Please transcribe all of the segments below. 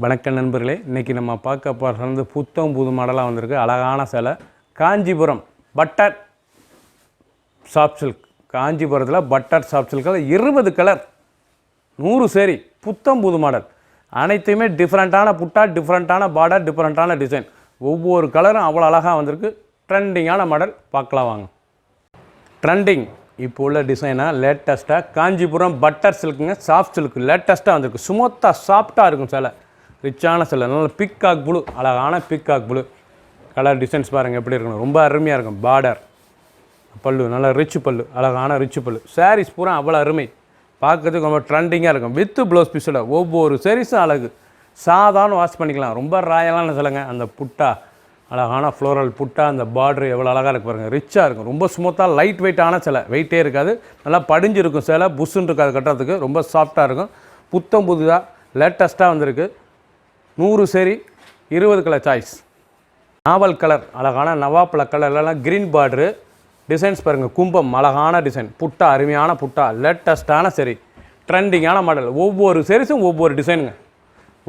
வணக்கம் நண்பர்களே, இன்றைக்கி நம்ம பார்க்க போகிறது புத்தம் புது மாடலாக வந்திருக்கு. அழகான சேலை காஞ்சிபுரம் பட்டர் சாஃப்ட் சில்க். காஞ்சிபுரத்தில் பட்டர் சாஃப்ட் சில்கில் 20 கலர் 100 சேரீ புத்தம் புது மாடல். அனைத்துமே டிஃப்ரெண்ட்டான புட்டா, டிஃப்ரெண்ட்டான பார்டர், டிஃப்ரெண்ட்டான டிசைன். ஒவ்வொரு கலரும் அவ்வளோ அழகாக வந்திருக்கு. ட்ரெண்டிங்கான மாடல் பார்க்கலாம் வாங்க. ட்ரெண்டிங் இப்போ உள்ள டிசைனாக லேட்டஸ்ட்டாக காஞ்சிபுரம் பட்டர் சில்க்குங்க. சாஃப்ட் சில்க் லேட்டஸ்ட்டாக வந்திருக்கு. ஸ்மூத்தாக சாஃப்டாக இருக்கும் சேலை. ரிச்சான சேலை, நல்ல பிக்காக் ப்ளூ, அழகான பிக்காக் ப்ளூ கலர். டிசைன்ஸ் பாருங்கள் எப்படி இருக்கணும், ரொம்ப அருமையாக இருக்கும். பார்டர், பல்லு நல்ல ரிச் பல்லு, அழகான ரிச் பல்லு. சாரீஸ் பூரா அவ்வளோ அருமை, பார்க்கறதுக்கு ரொம்ப ட்ரெண்டிங்காக இருக்கும். வித்து ப்ளவுஸ் பீஸோட ஒவ்வொரு சாரீஸும் அழகு. சாதாரண வாஷ் பண்ணிக்கலாம். ரொம்ப ராயலான சேலைங்க. அந்த புட்டா, அழகான ஃப்ளோரல் புட்டா, அந்த பார்டர் எவ்வளோ அழகாக இருக்குது பாருங்கள். ரிச்சாக இருக்கும். ரொம்ப ஸ்மூத்தாக லைட் வெயிட்டான சேலை, வெயிட்டே இருக்காது. நல்லா படிஞ்சு இருக்கும் சேலை. புஷ்ஷுன்னு இருக்காது கட்டுறதுக்கு. ரொம்ப சாஃப்டாக இருக்கும். புத்தம் புதுதாக லேட்டஸ்ட்டாக வந்திருக்கு. 100 சேரீ 20 கலர் சாய்ஸ். நாவல் கலர், அழகான நவாப்பழ கலர்லாம் க்ரீன் பார்டரு. டிசைன்ஸ் பாருங்கள். கும்பம் அழகான டிசைன். புட்டா அருமையான புட்டா, லேட்டஸ்ட்டான சேரீ, ட்ரெண்டிங்கான மாடல். ஒவ்வொரு சேரீஸும் ஒவ்வொரு டிசைனுங்க.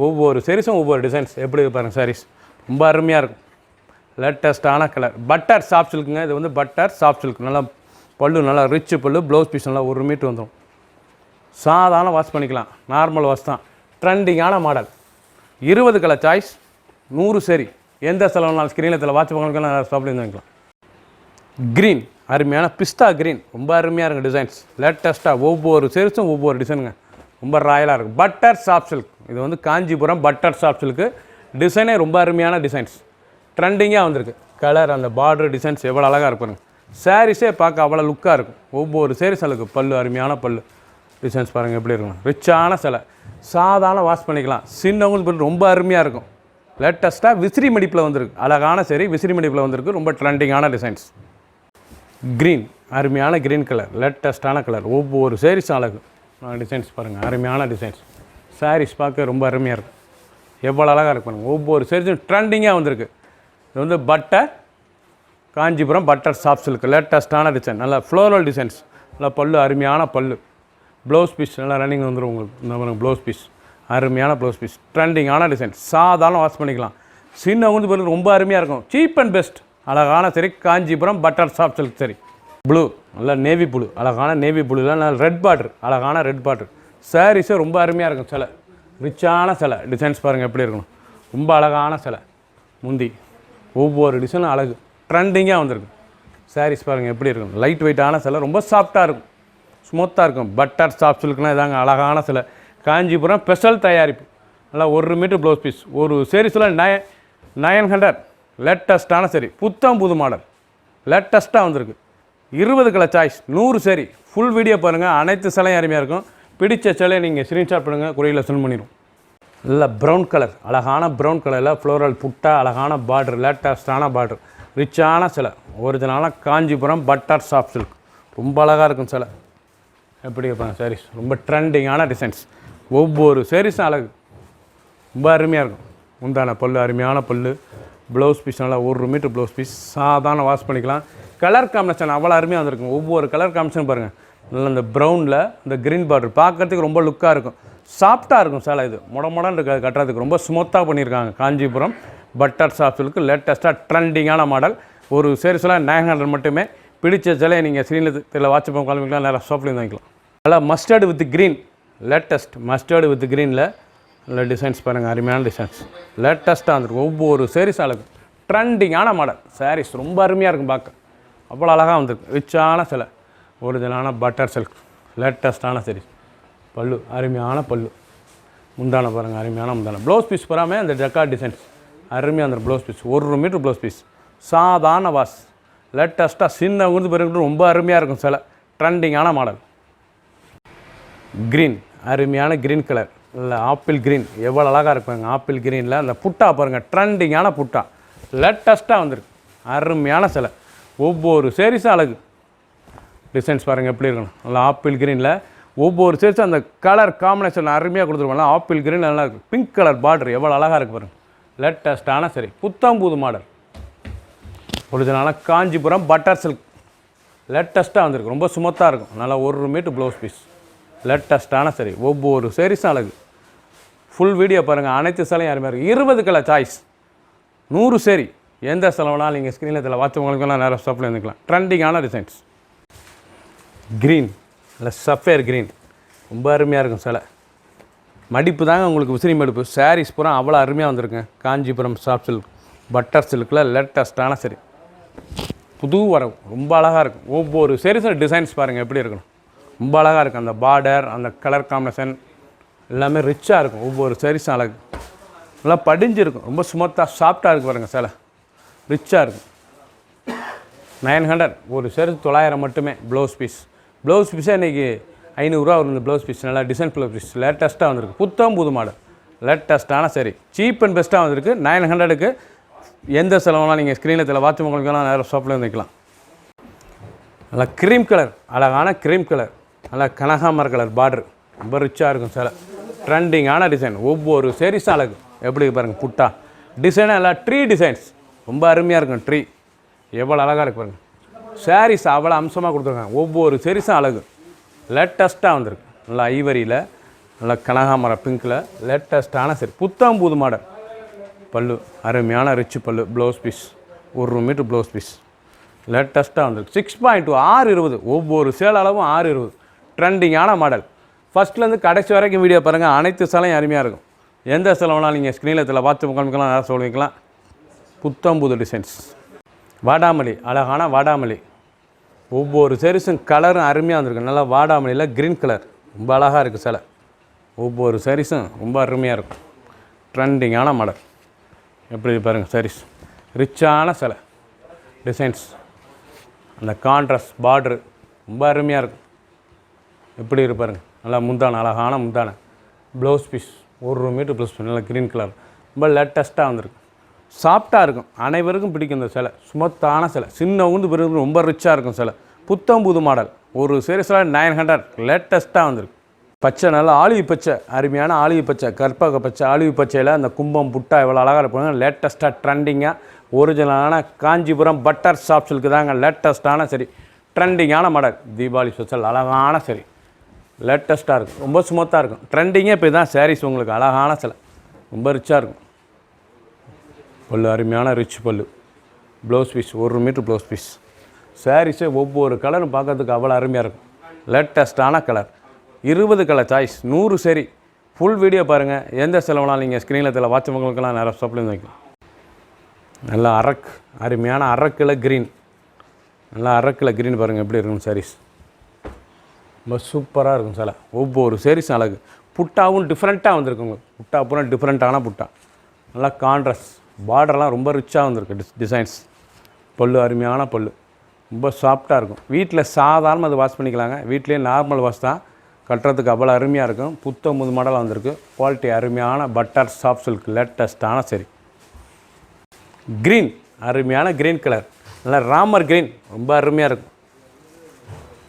ஒவ்வொரு சேரீஸும் ஒவ்வொரு டிசைன்ஸ். எப்படி பாருங்கள் சாரீஸ், ரொம்ப அருமையாக இருக்கும். லேட்டஸ்ட்டான கலர். பட்டர் சாஃப்ட் சில்க்குங்க. இது வந்து பட்டர் சாஃப்ட் சில்க். நல்லா பல்லு, நல்லா ரிச் பல்லு. ப்ளவுஸ் பீஸ் நல்லா 1 மீட்டர் வந்துடும். சாதாரண வாஷ் பண்ணிக்கலாம். நார்மல் வாஷ் தான். ட்ரெண்டிங்கான மாடல். 20 colour choice. 100 சேரீ. எந்த செலவுனாலும் ஸ்க்ரீனில் வாட்ச் பண்ணலாம். ஸ்டாப்லேருந்து வாங்கிக்கலாம். க்ரீன் அருமையான பிஸ்தா க்ரீன், ரொம்ப அருமையாக இருக்கும். டிசைன்ஸ் லேட்டஸ்ட்டாக ஒவ்வொரு சேரீஸும் ஒவ்வொரு டிசைனுங்க. ரொம்ப ராயலாக இருக்கும். Butter soft silk. இது வந்து காஞ்சிபுரம் பட்டர் சாஃப்ட் சில்க்கு. டிசைனே ரொம்ப அருமையான டிசைன்ஸ். ட்ரெண்டிங்காக வந்திருக்கு. கலர், அந்த பார்டர் டிசைன்ஸ் எவ்வளோ அழகாக இருப்பாருங்க. சாரீஸே பார்க்க அவ்வளோ லுக்காக இருக்கும். ஒவ்வொரு சேரீஸ் அழகு. பல்லு அருமையான பல்லு. டிசைன்ஸ் பாருங்கள் எப்படி இருக்கணும். ரிச்சான சேலை. சாதாரண வாஷ் பண்ணிக்கலாம். சின்னவங்களுக்கு ரொம்ப அருமையாக இருக்கும். லேட்டஸ்ட்டாக விசிறி மடிப்பில் வந்திருக்கு. அழகான சேரீ விசிறி மடிப்பில் வந்திருக்கு. ரொம்ப ட்ரெண்டிங்கான டிசைன்ஸ். க்ரீன் அருமையான க்ரீன் கலர், லேட்டஸ்ட்டான கலர். ஒவ்வொரு சேரீஸும் அழகு. டிசைன்ஸ் பாருங்கள், அருமையான டிசைன்ஸ். சாரீஸ் பார்க்க ரொம்ப அருமையாக இருக்கும். எவ்வளோ அழகாக இருக்கும். ஒவ்வொரு சேரீஸும் ட்ரெண்டிங்காக வந்திருக்கு. இது வந்து butter Kanchipuram butter soft silk. லேட்டஸ்ட்டான டிசைன். நல்லா ஃப்ளோரல் டிசைன்ஸ். நல்லா பல்லு அருமையான பல்லு. ப்ளவுஸ் பீஸ் நல்லா ரன்னிங் வந்துடும் உங்களுக்கு. இந்த மாதிரி ப்ளவுஸ் பீஸ் அருமையான ப்ளவுஸ் பீஸ். ட்ரெண்டிங்கான டிசைன். சாதாரண வாஷ் பண்ணிக்கலாம். சின்ன வந்து பிறகு ரொம்ப அருமையாக இருக்கும். Cheap and best. அழகான சரி காஞ்சிபுரம் பட்டர் சாஃப்ட் சில்க் சரி. ப்ளூ நல்லா நேவி ப்ளூ, அழகான நேவி ப்ளூவில் நல்லா ரெட் பார்டர், அழகான ரெட் பார்டர். சாரீஸே ரொம்ப அருமையாக இருக்கும். சிலை ரிச்சான சிலை. டிசைன்ஸ் பாருங்கள் எப்படி இருக்கணும். ரொம்ப அழகான சிலை. முந்தி ஒவ்வொரு டிசைனும் அழகு. ட்ரெண்டிங்காக வந்திருக்கு. சாரீஸ் பாருங்கள் எப்படி இருக்கும். லைட் வெயிட்டான சிலை. ரொம்ப சாஃப்டாக இருக்கும். ஸ்மூத்தாக இருக்கும். பட்டர் சாஃப்ட் சில்க்னால் இதாங்க அழகான சிலை. காஞ்சிபுரம் ஸ்பெஷல் தயாரிப்பு. நல்லா 1 மீட்டர் ப்ளவுஸ் பீஸ். ஒரு சேரீஸில் 900. லேட்டஸ்ட்டான சரி. புத்தம் புது மாடல். லேட்டஸ்ட்டாக வந்திருக்கு. 20 colour choice. 100 sari. Full video பாருங்கள். அனைத்து சிலையும் அருமையாக இருக்கும். பிடிச்ச சிலையை நீங்கள் ஸ்க்ரீன்ஷாட் பண்ணுங்கள், குறையில் சென்ட் பண்ணிடும். இல்லை ப்ரௌன் கலர், அழகான ப்ரௌன் கலரில் ஃப்ளோரல் புட்டா, அழகான பார்டர், லேட்டஸ்ட்டான பார்டர், ரிச்சான சிலை. ஒரிஜினலான காஞ்சிபுரம் பட்டர் சாஃப்ட் சில்க். ரொம்ப அழகாக இருக்கும் சிலை. எப்படி இருப்பாங்க சாரீஸ். ரொம்ப ட்ரெண்டிங்கான டிசைன்ஸ். ஒவ்வொரு சாரீஸும் அழகு. ரொம்ப அருமையாக இருக்கும். முந்தான பல்லு அருமையான பல்லு. ப்ளவுஸ் பீஸ் நல்லா 1 மீட்டர் ப்ளவுஸ் பீஸ். சாதாரண வாஷ் பண்ணிக்கலாம். கலர் காம்பினேஷன் அவ்வளோ அருமையாக வந்திருக்கும். ஒவ்வொரு கலர் காம்பினேஷன் பாருங்கள். நல்லா இந்த ப்ரௌனில் இந்த க்ரீன் பார்டர் பார்க்குறதுக்கு ரொம்ப லுக்காக இருக்கும். சாஃப்டாக இருக்கும் சேலை. இது மொடன்னு இருக்காது கட்டுறதுக்கு. ரொம்ப ஸ்மூத்தாக பண்ணியிருக்காங்க. Kanchipuram butter soft silk. லேட்டஸ்ட்டாக ட்ரெண்டிங்கான மாடல். ஒரு சேரீஸ்லாம் 900 மட்டுமே. பிடிச்ச சிலையை நீங்கள் ஸ்க்ரீனில் வாட்ச் பண்ண கிளம்பிக்கலாம். நேராக ஷாப்லேருந்து வாங்கிக்கலாம். நல்லா mustard with green. Latest mustard with க்ரீனில் நல்ல டிசைன்ஸ் பாருங்கள். அருமையான டிசைன்ஸ். லேட்டஸ்ட்டாக வந்துருக்கும். ஒவ்வொரு சேரீஸ் அழகு. ட்ரெண்டிங்கான மாடல். சாரீஸ் ரொம்ப அருமையாக இருக்கும் பார்க்க. அவ்வளோ அழகாக வந்துருக்கு. ரிச்சான சிலை. ஒரிஜினலான பட்டர் சில்க். லேட்டஸ்ட்டான சாரீஸ். பல்லு அருமையான பல்லு. முந்தான பாருங்கள் அருமையான முந்தான. ப்ளவுஸ் பீஸ் போகாமல் அந்த ஜக்கார்ட் டிசைன்ஸ் அருமையாக அந்த blouse piece. 1 metre blouse piece. சாதாரண வாஷ். லேட்டஸ்ட்டாக சின்னவங்க பிறகு ரொம்ப அருமையாக இருக்கும் சிலை. ட்ரெண்டிங்கான மாடல். க்ரீன் அருமையான க்ரீன் கலர். இல்லை ஆப்பிள் க்ரீன் எவ்வளோ அழகாக இருப்பாங்க. ஆப்பிள் க்ரீனில் அந்த புட்டா பாருங்கள். ட்ரெண்டிங்கான புட்டா. லேட்டஸ்ட்டாக வந்திருக்கு. அருமையான சிலை. ஒவ்வொரு சேரீஸும் அழகு. டிசைன்ஸ் பாருங்கள் எப்படி இருக்கணும். நல்லா ஆப்பிள் க்ரீனில் ஒவ்வொரு சேரீஸும் அந்த கலர் காம்பினேஷன் அருமையாக கொடுத்துருவாங்க. ஆப்பிள் க்ரீன் நல்லா இருக்குது. பிங்க் கலர் பார்டர் எவ்வளோ அழகாக இருக்குது பாருங்கள். லேட்டஸ்ட்டான சரி. புத்தம் புது மாடல். ஒரிஜினலான காஞ்சிபுரம் பட்டர் சில்க். லேட்டஸ்ட்டாக வந்திருக்கு. ரொம்ப ஸ்மூத்தாக இருக்கும். நல்லா 1 மீட்டர் ப்ளவுஸ் பீஸ். லேட்டஸ்ட்டான சரி. ஒவ்வொரு சேரீஸும் அழகு. ஃபுல் வீடியோ பாருங்கள். அனைத்து சேலையும் யாருமே இருக்குது. 20 கலர் சாய்ஸ், 100 சேரி. எந்த செலவுனாலும் நீங்கள் ஸ்க்ரீனில் இதில் வாட்சவங்களுக்கெல்லாம் நேரம் ஷாப்பில் இருந்துக்கலாம். ட்ரெண்டிங்கான டிசைன்ஸ். க்ரீன் இல்லை சஃபேர் க்ரீன் ரொம்ப அருமையாக இருக்கும் சேலை. மடிப்பு தாங்க உங்களுக்கு விசிறி மடிப்பு. சாரீஸ் பூரா அவ்வளோ அருமையாக வந்திருக்குங்க. காஞ்சிபுரம் சாஃப்ட் சில்க் பட்டர் சில்கில் லேட்டஸ்ட்டான சரி, புது வரவு, ரொம்ப அழகாக இருக்கும். ஒவ்வொரு சாரீஸும் டிசைன்ஸ் பாருங்கள் எப்படி இருக்கணும், ரொம்ப அழகாக இருக்கும். அந்த பார்டர், அந்த கலர் காம்பினேஷன் எல்லாமே ரிச்சாக இருக்கும். ஒவ்வொரு சாரீஸும் அழகு, நல்லா படிஞ்சிருக்கும். ரொம்ப ஸ்மூத்தாக சாஃப்டாக இருக்குது பாருங்கள் சேலை, ரிச்சாக இருக்கும். 900 ஒரு சாரீ 900 மட்டுமே. ப்ளவுஸ் பீஸே இன்றைக்கி 500 ரூபா வரும். இந்த ப்ளவுஸ் பீஸ் நல்லா டிசைன் ப்ளவுஸ் பீஸ் லேட்டஸ்ட்டாக வந்திருக்கு. புத்தம் புது மாடல் லேட்டஸ்ட்டான சரி, சீப் அண்ட் பெஸ்ட்டாக வந்திருக்கு. 900க்கு எந்த செலவுனாலும் நீங்கள் ஸ்க்ரீனில் இதில் வாட்ச் உங்களுக்கெல்லாம் நேரம் ஷாப்பில் வந்துக்கலாம். நல்லா க்ரீம் கலர், அழகான க்ரீம் கலர், நல்லா கனகாமர கலர் பார்டர், ரொம்ப ரிச்சாக இருக்கும் சேலை. ட்ரெண்டிங்கான டிசைன். ஒவ்வொரு சாரீஸும் அழகு எப்படி பாருங்கள். புட்டா டிசைனாக எல்லாம் ட்ரீ டிசைன்ஸ் ரொம்ப அருமையாக இருக்கும். ட்ரீ எவ்வளோ அழகாக இருக்கு பாருங்கள். சாரீஸ் அவ்வளோ அம்சமாக கொடுத்துருக்காங்க. ஒவ்வொரு சாரீஸும் அழகு லேட்டஸ்ட்டாக வந்திருக்கு. நல்லா ஐவரியில், நல்லா கனகாமர பிங்க்கில் லேட்டஸ்ட்டான சரி, புத்தம் புது மாடல். பல்லு அருமையான ரிச்சு பல்லு. Blouse piece 1 metre blouse piece லேட்டஸ்ட்டாக வந்திருக்கு. 6.2 620. ஒவ்வொரு சேல் அளவும் 620. ட்ரெண்டிங்கான மாடல். ஃபஸ்ட்லேருந்து கடைசி வரைக்கும் வீடியோ பாருங்கள். அனைத்து சேலையும் அருமையாக இருக்கும். எந்த சேலைனாலும் நீங்கள் ஸ்க்ரீனில் இதில் பார்த்து முகாமிக்கலாம் நேரம் சொல்லிக்கலாம். புத்தம் புது டிசைன்ஸ். வாடாமல்லி, அழகான வாடாமல்லி. ஒவ்வொரு சாரீஸும் கலரும் அருமையாக வந்திருக்கு. நல்லா வாடாமல்லியில் க்ரீன் கலர் ரொம்ப அழகாக இருக்குது சேலை. ஒவ்வொரு சாரீஸும் ரொம்ப அருமையாக இருக்கும். ட்ரெண்டிங்கான மாடல் எப்படி பாருங்கள். சாரீஸ் ரிச்சான சேலை டிசைன்ஸ். அந்த கான்ட்ராஸ்ட் பார்ட்ரு ரொம்ப அருமையாக இருக்கும். எப்படி இருப்பாருங்க. நல்லா முந்தான, அழகான முந்தான. Blouse piece 1 metre blouse piece நல்லா க்ரீன் கலர் ரொம்ப லேட்டஸ்ட்டாக வந்திருக்கு. சாஃப்டாக இருக்கும். அனைவருக்கும் பிடிக்கும் இந்த சேலை. சுமத்தான சேலை. சின்ன ஊந்து பிறகு ரொம்ப ரிச்சாக இருக்கும் சேலை. புத்தம் புது மாடல். ஒரு சீரியஸாக 900 லேட்டஸ்ட்டாக வந்திருக்கு. பச்சை நல்லா ஆலிவு பச்சை, அருமையான ஆலிவு பச்சை, கற்பக பச்சை, ஆலிவு பச்சையில் அந்த கும்பம் புட்டா எவ்வளோ அழகாக இருப்பாங்க. லேட்டஸ்ட்டாக ட்ரெண்டிங்காக ஒரிஜினலான காஞ்சிபுரம் பட்டர் சாஃப்ட் சில்க்கு தாங்க லேட்டஸ்ட்டான சரி, ட்ரெண்டிங்கான மாடல். தீபாவளி ஸ்பெஷல் அழகான சரி, லேட்டஸ்ட்டாக இருக்கும். ரொம்ப ஸ்மூத்தாக இருக்கும். ட்ரெண்டிங்கே இப்போ தான் சாரீஸ் உங்களுக்கு அழகான சிலை ரொம்ப ரிச்சாக இருக்கும். பல்லு அருமையான ரிச் பல்லு. Blouse piece 1 metre blouse piece. சாரீஸே ஒவ்வொரு கலரும் பார்க்கறதுக்கு அவ்வளோ அருமையாக இருக்கும். லேட்டஸ்ட்டான கலர். 20 கலர் சாய்ஸ், 100 சரி. ஃபுல் வீடியோ பாருங்கள். எந்த செலவுனாலும் நீங்கள் ஸ்க்ரீனில் இதில் வாட்ச் உங்களுக்கெல்லாம் நிறைய ஷாப்லேருந்து வைக்கலாம். நல்லா அரக்கு, அருமையான அரக்கில் க்ரீன். நல்லா அரக்கில் க்ரீன் பாருங்கள் எப்படி இருக்கும் சாரீஸ். ரொம்ப சூப்பராக இருக்கும் சில. ஒவ்வொரு சாரீஸும் அழகு. புட்டாவும் டிஃப்ரெண்ட்டாக வந்திருக்குங்க. புட்டா அப்புறம் டிஃப்ரெண்ட்டான புட்டா. நல்லா கான்ட்ராஸ்ட் பார்டர்லாம் ரொம்ப ரிச்சாக வந்திருக்கு. டிசைன்ஸ். பல்லு அருமையான பல்லு. ரொம்ப சாஃப்டாக இருக்கும். வீட்டில் சாதாரணமாக அது வாஷ் பண்ணிக்கலாங்க. வீட்லேயே நார்மல் வாஷ் தான். கட்டுறதுக்கு அவ்வளோ அருமையாக இருக்கும். புத்தம் புது மாடலாக வந்திருக்கு. குவாலிட்டி அருமையான பட்டர் சாஃப்ட் சில்க் லேட்டஸ்ட்டான சரி. க்ரீன் அருமையான க்ரீன் கலர். நல்லா ராமர் க்ரீன் ரொம்ப அருமையாக இருக்கும்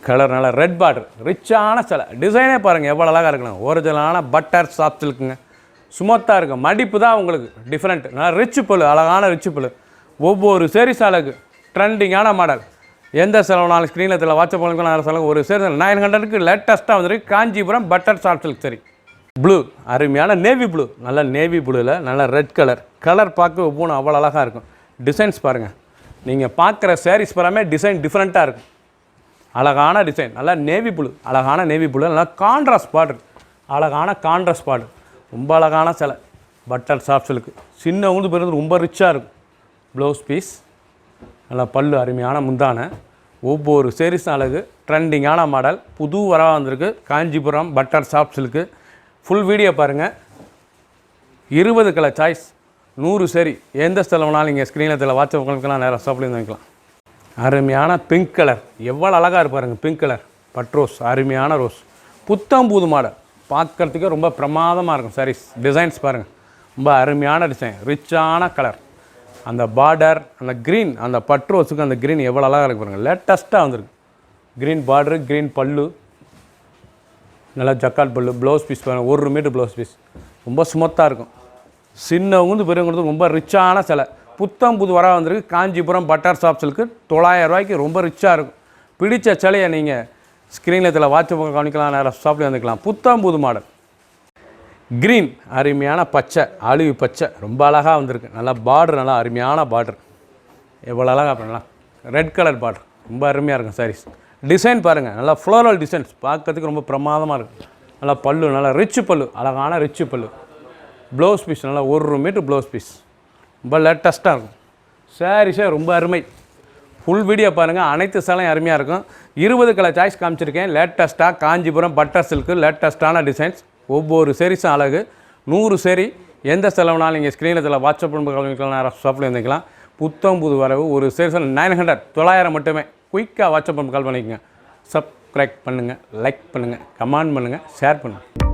கலர். நல்லா ரெட் பார்டர் ரிச்சான சிலை. டிசைனே பாருங்கள் எவ்வளோ அழகாக இருக்கணும். ஒரிஜினலான பட்டர் சாஃப்ட் சில்க்குங்க. சுமத்தாக இருக்கும். மடிப்பு தான் உங்களுக்கு டிஃப்ரெண்ட். நல்லா ரிச்சு பல்லு, அழகான ரிச்சு பல்லு. ஒவ்வொரு சாரீஸ் அழகு. ட்ரெண்டிங்கான மாடல். எந்த செலவுனாலும் ஸ்க்ரீனில் இதில் வாட்ஸ்அப் பண்ணுங்க. நான் சொல்லுங்கள். ஒரு சாரி 900க்கு லேட்டஸ்ட்டாக வந்துருக்கு. காஞ்சிபுரம் பட்டர் சாஃப்ட் சில்க் சரி. ப்ளூ அருமையான நேவி ப்ளூ. நல்ல நேவி ப்ளூவில் நல்ல ரெட் கலர். கலர் பார்க்க ஒவ்வொன்றும் அவ்வளோ அழகாக இருக்கும். டிசைன்ஸ் பாருங்கள். நீங்கள் பார்க்குற சாரீஸ் பராமே டிசைன் டிஃப்ரெண்ட்டாக இருக்கும். அழகான டிசைன். நல்லா நேவி ப்ளூ, அழகான நேவி ப்ளூ. நல்லா கான்ட்ராஸ்ட் பார்டர், அழகான கான்ட்ராஸ்ட் பார்டர். ரொம்ப அழகான சிலை. Butter soft silk. சின்ன ஊந்து பிறகு ரொம்ப ரிச்சாக இருக்கும். Blouse piece. நல்லா பல்லு அருமையான முந்தான. ஒவ்வொரு சாரீஸும் அழகு. ட்ரெண்டிங்கான மாடல். புது வரவாக வந்திருக்கு. Kanchipuram butter soft silk. Full video பாருங்கள். 20 கலர் சாய்ஸ், 100 சரி. எந்த செலவுனாலும் நீங்கள் ஸ்க்ரீனில் இதில் வாட்ஸ்அப் உங்களுக்கெல்லாம் நேரம் ஷாப்லேருந்து வாங்கிக்கலாம். அருமையான பிங்க் கலர். எவ்வளோ அழகாக இருப்பாருங்க. பிங்க் கலர் பட் ரோஸ், அருமையான ரோஸ். புத்தம் புது மாடல். பார்க்குறதுக்கே ரொம்ப பிரமாதமாக இருக்கும் சாரீஸ். டிசைன்ஸ் பாருங்கள். ரொம்ப அருமையான டிசைன். ரிச்சான கலர். அந்த பார்டர், அந்த க்ரீன், அந்த பட் ரோஸுக்கு அந்த க்ரீன் எவ்வளோ அழகாக இருக்கு பாருங்கள். லேட்டஸ்ட்டாக வந்திருக்கு. க்ரீன் பார்டரு, க்ரீன் பல்லு. நல்லா ஜக்காட் பல்லு. ப்ளவுஸ் பீஸ் பாருங்கள். 1 மீட்டர் ப்ளவுஸ் பீஸ். ரொம்ப ஸ்மூத்தாக இருக்கும். சின்னவங்க பெரியவங்களுக்கு ரொம்ப ரிச்சான சிலை. புத்தம் புது வர வந்திருக்கு. காஞ்சிபுரம் பட்டர் சாஃப்ட் சில்க்கு 900 ரூபாய்க்கு ரொம்ப ரிச்சாக இருக்கும். பிடிச்ச சிலையை நீங்கள் ஸ்க்ரீனில் இதில் வாட்ஸ்அப் கவனிக்கலாம். நேரம் ஷாப்லேயே வந்துக்கலாம். புத்தம் புது மாடல். க்ரீன் அருமையான பச்சை, ஆலிவ் பச்சை ரொம்ப அழகாக வந்திருக்கு. நல்லா பார்டர், நல்லா அருமையான பார்டர், எவ்வளோ அழகாக பண்ணலாம். ரெட் கலர் பார்டர் ரொம்ப அருமையாக இருக்கும் சாரீஸ். டிசைன் பாருங்கள், நல்லா ஃப்ளோரல் டிசைன்ஸ் பார்க்கறதுக்கு ரொம்ப பிரமாதமாக இருக்குது. நல்லா பல்லு, நல்லா ரிச்சு பல்லு, அழகான ரிச்சு பல்லு. ப்ளவுஸ் பீஸ் நல்லா 1 மீட்ரு ப்ளவுஸ் பீஸ், ரொம்ப லேட்டஸ்ட்டாக இருக்கும். சாரீஸே ரொம்ப அருமை. ஃபுல் வீடியோ பாருங்கள், அனைத்து சேலையும் அருமையாக இருக்கும். 20 கலர் சாய்ஸ் காமிச்சிருக்கேன். லேட்டஸ்ட்டாக காஞ்சிபுரம் பட்டர் சில்க்கு லேட்டஸ்ட்டான டிசைன்ஸ், ஒவ்வொரு சேரீஸும் அழகு. 100 சேரீ எந்த செலவுனாலும் நீங்கள் ஸ்க்ரீனில் வாட்ஸ்அப் பண்ணுறதுலாம் ஷாப்பில் இருந்துக்கலாம். புத்தம் புது வரவு ஒரு சேரீஸில் 900 மட்டுமே. குயிக்காக வாட்ஸ்அப் பண்ணி கால் பண்ணிக்கோங்க. சப்ஸ்கிரைப் பண்ணுங்கள், லைக் பண்ணுங்கள், கமெண்ட் பண்ணுங்கள், ஷேர் பண்ணுங்கள்.